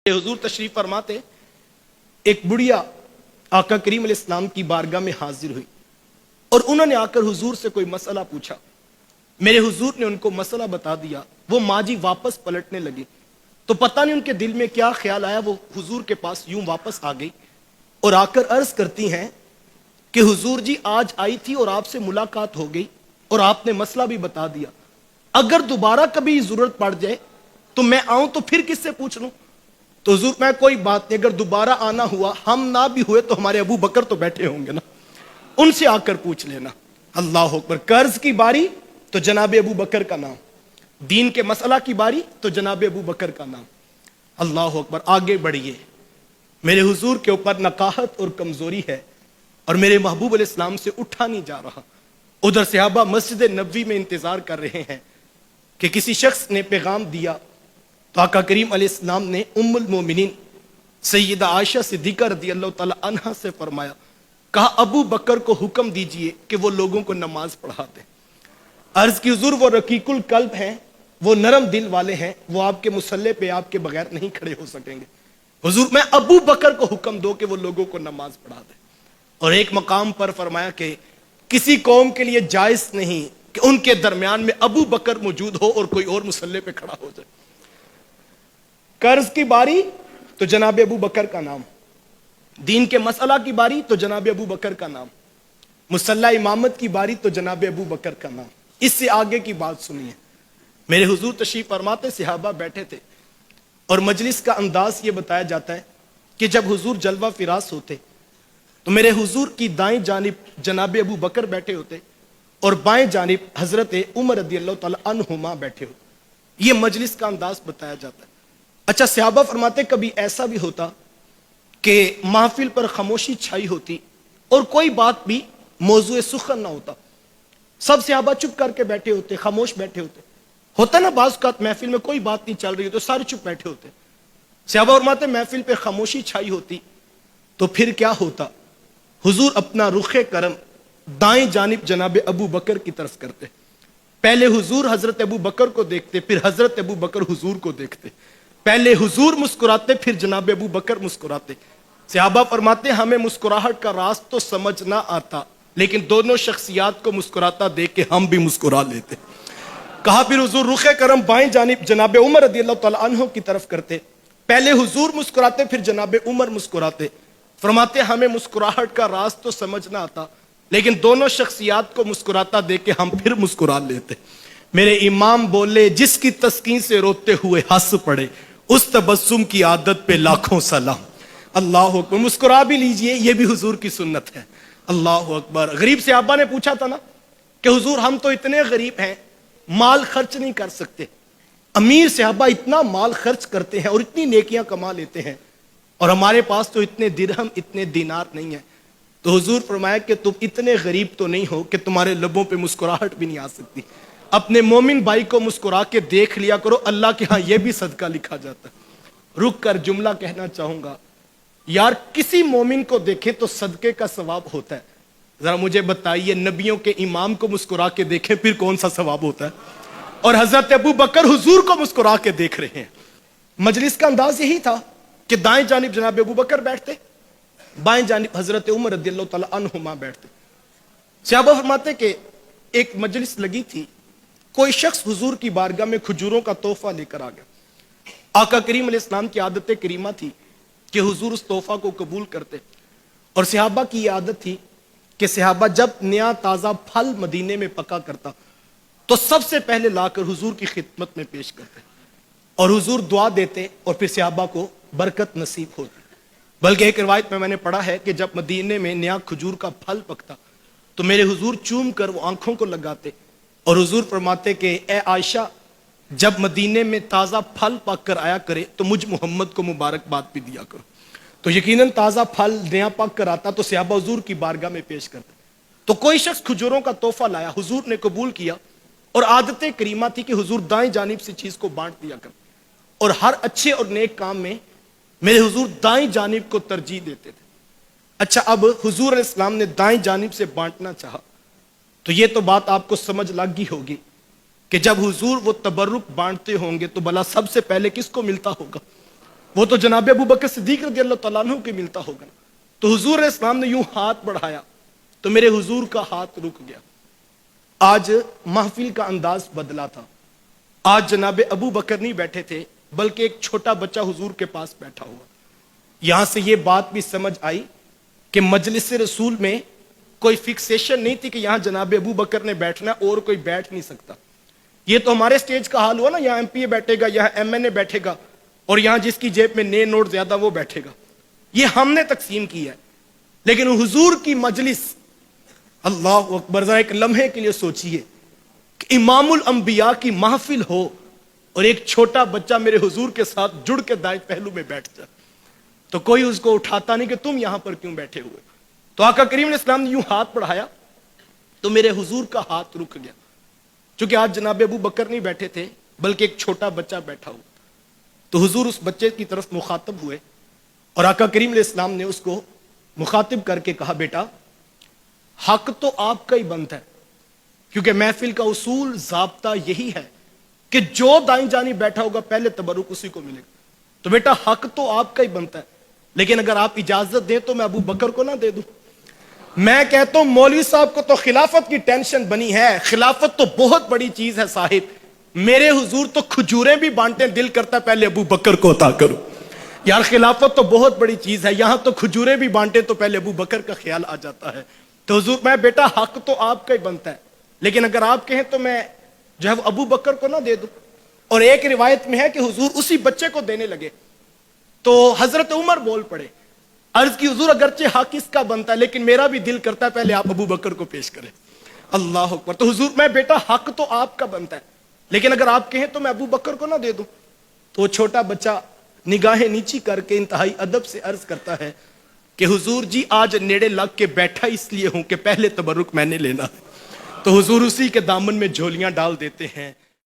हुजूर तशरीफ फरमाते एक बुढ़िया आका करीम अलैहिस्सलाम की बारगाह में हाजिर हुई और उन्होंने आकर हुजूर से कोई मसला पूछा। मेरे हुजूर ने उनको मसला बता दिया। वो माँ जी वापस पलटने लगी तो पता नहीं उनके दिल में क्या ख्याल आया, वो हुजूर के पास यूं वापस आ गई और आकर अर्ज करती हैं कि हुजूर जी आज आई थी और आपसे मुलाकात हो गई और आपने मसला भी बता दिया। अगर दोबारा कभी जरूरत पड़ जाए तो मैं आऊं तो फिर किससे पूछ लूं? तो हुजूर मैं कोई बात नहीं, अगर दोबारा आना हुआ, हम ना भी हुए तो हमारे अबू बकर तो बैठे होंगे ना, उनसे आकर पूछ लेना। अल्लाह अकबर। कर्ज की बारी तो जनाब अबू बकर का नाम, दीन के मसला की बारी तो जनाब अबू बकर का नाम। अल्लाह अकबर। आगे बढ़िए। मेरे हुजूर के ऊपर नकाहत और कमजोरी है और मेरे महबूब अलैहिस्सलाम से उठा नहीं जा रहा। उधर सहाबा मस्जिद नबवी में इंतजार कर रहे हैं कि किसी शख्स ने पैगाम दिया तो आका करीम अलैहिस्सलाम ने उम्मुल मोमिनीन सैयदा आयशा सिद्दीका रदियल्लाहु ताला अन्हा से फरमाया, कहा अबू बकर को हुक्म दीजिए कि वो लोगों को नमाज पढ़ाते। अर्ज की हुजूर वो रकीकुल कल्ब हैं, वो नरम दिल वाले हैं, वो आपके मुसल्ले पे आपके बगैर नहीं खड़े हो सकेंगे। हुजूर मैं अबू बकर को हुक्म दो कि वो लोगों को नमाज पढ़ा दे। और एक मकाम पर फरमाया कि किसी कौम के लिए जायज नहीं कि उनके दरमियान में अबू बकर मौजूद हो और कोई और मुसल्ले पे खड़ा हो जाए। कर्ज की बारी तो जनाब अबू बकर का नाम, दीन के मसला की बारी तो जनाब अबू बकर का नाम, मुसल्ला इमामत की बारी तो जनाब अबू बकर का नाम। इससे आगे की बात सुनिए। मेरे हुजूर तशरीफ फरमाते, सहाबा बैठे थे और मजलिस का अंदाज ये बताया जाता है कि जब हुजूर जलवा फिरास होते तो मेरे हुजूर की दाएं जानिब जनाब अबू बकर बैठे होते और बाएं जानिब हजरत उमर रदियल्लाहु ताला अन्हुमा बैठे होते। ये मजलिस का अंदाज बताया जाता है। अच्छा, सहाबा फरमाते कभी ऐसा भी होता कि महफिल पर खामोशी छाई होती और कोई बात भी मौजूए सुखन ना होता, सब सहाबा चुप करके बैठे होते, खामोश बैठे होते। होता ना बाज़ औक़ात महफिल में कोई बात नहीं चल रही हो तो सारे चुप बैठे होते। सहाबा फरमाते महफिल पे खामोशी छाई होती तो फिर क्या होता? हुजूर अपना रुखे करम दाएं जानिब जनाब अबू बकर की तरफ करते। पहले हुजूर हजरत अबू बकर को देखते, फिर हजरत अबू बकर हुजूर को देखते। पहले हुजूर मुस्कुराते, फिर जनाब अबू बकर मुस्कुराते। सहाबा फरमाते हमें मुस्कुराहट का राज तो समझ ना आता, लेकिन दोनों शख्सियात को मुस्कुराता देख के हम भी मुस्कुरा लेते। कहा फिर हुजूर रुखे करम बाएं जानिब जनाब उमर रदियल्लाहु ताला अन्हु की तरफ करते। पहले हुजूर मुस्कुराते, फिर जनाब उमर मुस्कुराते। फरमाते हमें मुस्कुराहट का राज तो समझ ना आता, लेकिन दोनों शख्सियात को मुस्कुराता देख के हम फिर मुस्कुरा लेते। मेरे इमाम बोले जिसकी तस्कीन से रोते हुए हंस पड़े, उस तबस्सुम की आदत पे लाखों सलाम। अल्लाह अकबर। मुस्कुरा भी लीजिए, ये भी हुजूर की सुन्नत है। अल्लाह अकबर। गरीब सहाबा ने पूछा था ना कि हुजूर हम तो इतने गरीब हैं, माल खर्च नहीं कर सकते। अमीर सहाबा इतना माल खर्च करते हैं और इतनी नेकियां कमा लेते हैं, और हमारे पास तो इतने दिरहम इतने दीनार नहीं है। तो हुजूर फरमाया कि तुम इतने गरीब तो नहीं हो कि तुम्हारे लबों पे मुस्कुराहट भी नहीं आ सकती। अपने मोमिन भाई को मुस्कुरा के देख लिया करो, अल्लाह के यहां यह भी सदका लिखा जाता है। रुक कर जुमला कहना चाहूंगा, यार किसी मोमिन को देखें तो सदके का सवाब होता है। जरा मुझे बताइए, नबियों के इमाम को मुस्कुरा के देखें फिर कौन सा सवाब होता है? और हजरत अबू बकर हुजूर को मुस्कुरा के देख रहे हैं। मजलिस का अंदाज यही था कि दाएं जानिब जनाब अबू बकर बैठते, बाएं जानिब हजरत उमर रदियल्लाहु ताला अन्हुमा बैठते। सहाबा फरमाते कि एक मजलिस लगी थी, कोई शख्स हुजूर की बारगाह में खजूरों का तोहफा लेकर आ गया। आका करीम अलैहिस्सलाम की आदत करीमा थी कि हुजूर उस तोहफा को कबूल करते, और सहाबा की यह आदत थी कि सहाबा जब नया ताजा फल मदीने में पका करता तो सबसे पहले लाकर हुजूर की खिदमत में पेश करते और हुजूर दुआ देते और फिर सहाबा को बरकत नसीब होती। बल्कि एक रिवायत में मैंने पढ़ा है कि जब मदीने में नया खजूर का फल पकता तो मेरे हुजूर चूम कर वो आंखों को लगाते और हुजूर फरमाते कि ए आयशा, जब मदीने में ताज़ा फल पक कर आया करे तो मुझ मोहम्मद को मुबारकबाद भी दिया करो। तो यकीनन ताज़ा फल नया पक कर आता तो सहाबा हुजूर की बारगाह में पेश करते। तो कोई शख्स खजूरों का तोहफा लाया, हुजूर ने कबूल किया, और आदत करीमा थी कि हुजूर दाएं जानिब से चीज को बांट दिया कर, और हर अच्छे और नेक काम में मेरे हुजूर दाएं जानिब को तरजीह देते थे। अच्छा, अब हुजूर अलैहिस्सलाम ने दाएं जानिब से बांटना चाहा तो ये तो बात आपको समझ लग गई होगी कि जब हुजूर वो तबर्रुक बांटते होंगे तो भला सबसे पहले किसको मिलता होगा? وہ تو جناب ابو بکر صدیق رضی اللہ تعالیٰ عنہ کے ملتا ہوگا. تو حضور علیہ السلام نے یوں ہاتھ بڑھایا تو میرے حضور کا ہاتھ رک گیا. آج محفل کا انداز بدلا تھا. آج جناب ابو بکر نہیں بیٹھے تھے بلکہ ایک چھوٹا بچہ حضور کے پاس بیٹھا ہوا. یہاں سے یہ بات بھی سمجھ آئی کہ مجلس رسول میں کوئی فکسیشن نہیں تھی کہ یہاں جناب ابو بکر نے بیٹھنا اور کوئی بیٹھ نہیں سکتا. یہ تو ہمارے سٹیج کا حال ہوا نا, یہاں ایم پی اے بیٹھے گا, یہاں ایم این اے بیٹھے گا, اور یہاں جس کی جیب میں نئے نوٹ زیادہ وہ بیٹھے گا. یہ ہم نے تقسیم کی ہے. لیکن حضور کی مجلس, اللہ اکبر, ذرا ایک لمحے کے لیے سوچئے کہ امام الانبیاء کی محفل ہو اور ایک چھوٹا بچہ میرے حضور کے ساتھ جڑ کے دائیں پہلو میں بیٹھ جائے تو کوئی اس کو اٹھاتا نہیں کہ تم یہاں پر کیوں بیٹھے ہوئے. تو آقا کریم علیہ السلام نے یوں ہاتھ بڑھایا تو میرے حضور کا ہاتھ رک گیا. چونکہ آج جناب ابو بکر نہیں بیٹھے تھے بلکہ ایک چھوٹا بچہ بیٹھا ہوا. تو حضور اس بچے کی طرف مخاطب ہوئے اور آقا کریم علیہ السلام نے اس کو مخاطب کر کے کہا, بیٹا حق تو آپ کا ہی بنتا ہے, کیونکہ محفل کا اصول ضابطہ یہی ہے کہ جو دائیں جانی بیٹھا ہوگا پہلے تبرک اسی کو ملے گا. تو بیٹا حق تو آپ کا ہی بنتا ہے, لیکن اگر آپ اجازت دیں تو میں ابو بکر کو نہ دے دوں. میں کہتا ہوں مولوی صاحب کو تو خلافت کی ٹینشن بنی ہے. خلافت تو بہت بڑی چیز ہے صاحب. میرے حضور تو کھجوریں بھی بانٹیں, دل کرتا ہے پہلے ابو بکر کو عطا کرو. یار خلافت تو بہت بڑی چیز ہے, یہاں تو کھجوریں بھی بانٹیں تو پہلے ابو بکر کا خیال آ جاتا ہے. تو حضور, میں بیٹا حق تو آپ کا ہی بنتا ہے, لیکن اگر آپ کہیں تو میں جو ہے ابو بکر کو نہ دے دوں. اور ایک روایت میں ہے کہ حضور اسی بچے کو دینے لگے تو حضرت عمر بول پڑے, عرض کی حضور اگرچہ حق اس کا بنتا ہے لیکن میرا بھی دل کرتا ہے پہلے آپ ابو بکر کو پیش کریں. اللہ اکبر. تو حضور, میں بیٹا حق تو آپ کا بنتا ہے, لیکن اگر آپ کہیں تو میں ابو بکر کو نہ دے دوں. تو وہ چھوٹا بچہ نگاہیں نیچی کر کے انتہائی ادب سے عرض کرتا ہے کہ حضور جی آج نیڑے لگ کے بیٹھا اس لیے ہوں کہ پہلے تبرک میں نے لینا. تو حضور اسی کے دامن میں جھولیاں ڈال دیتے ہیں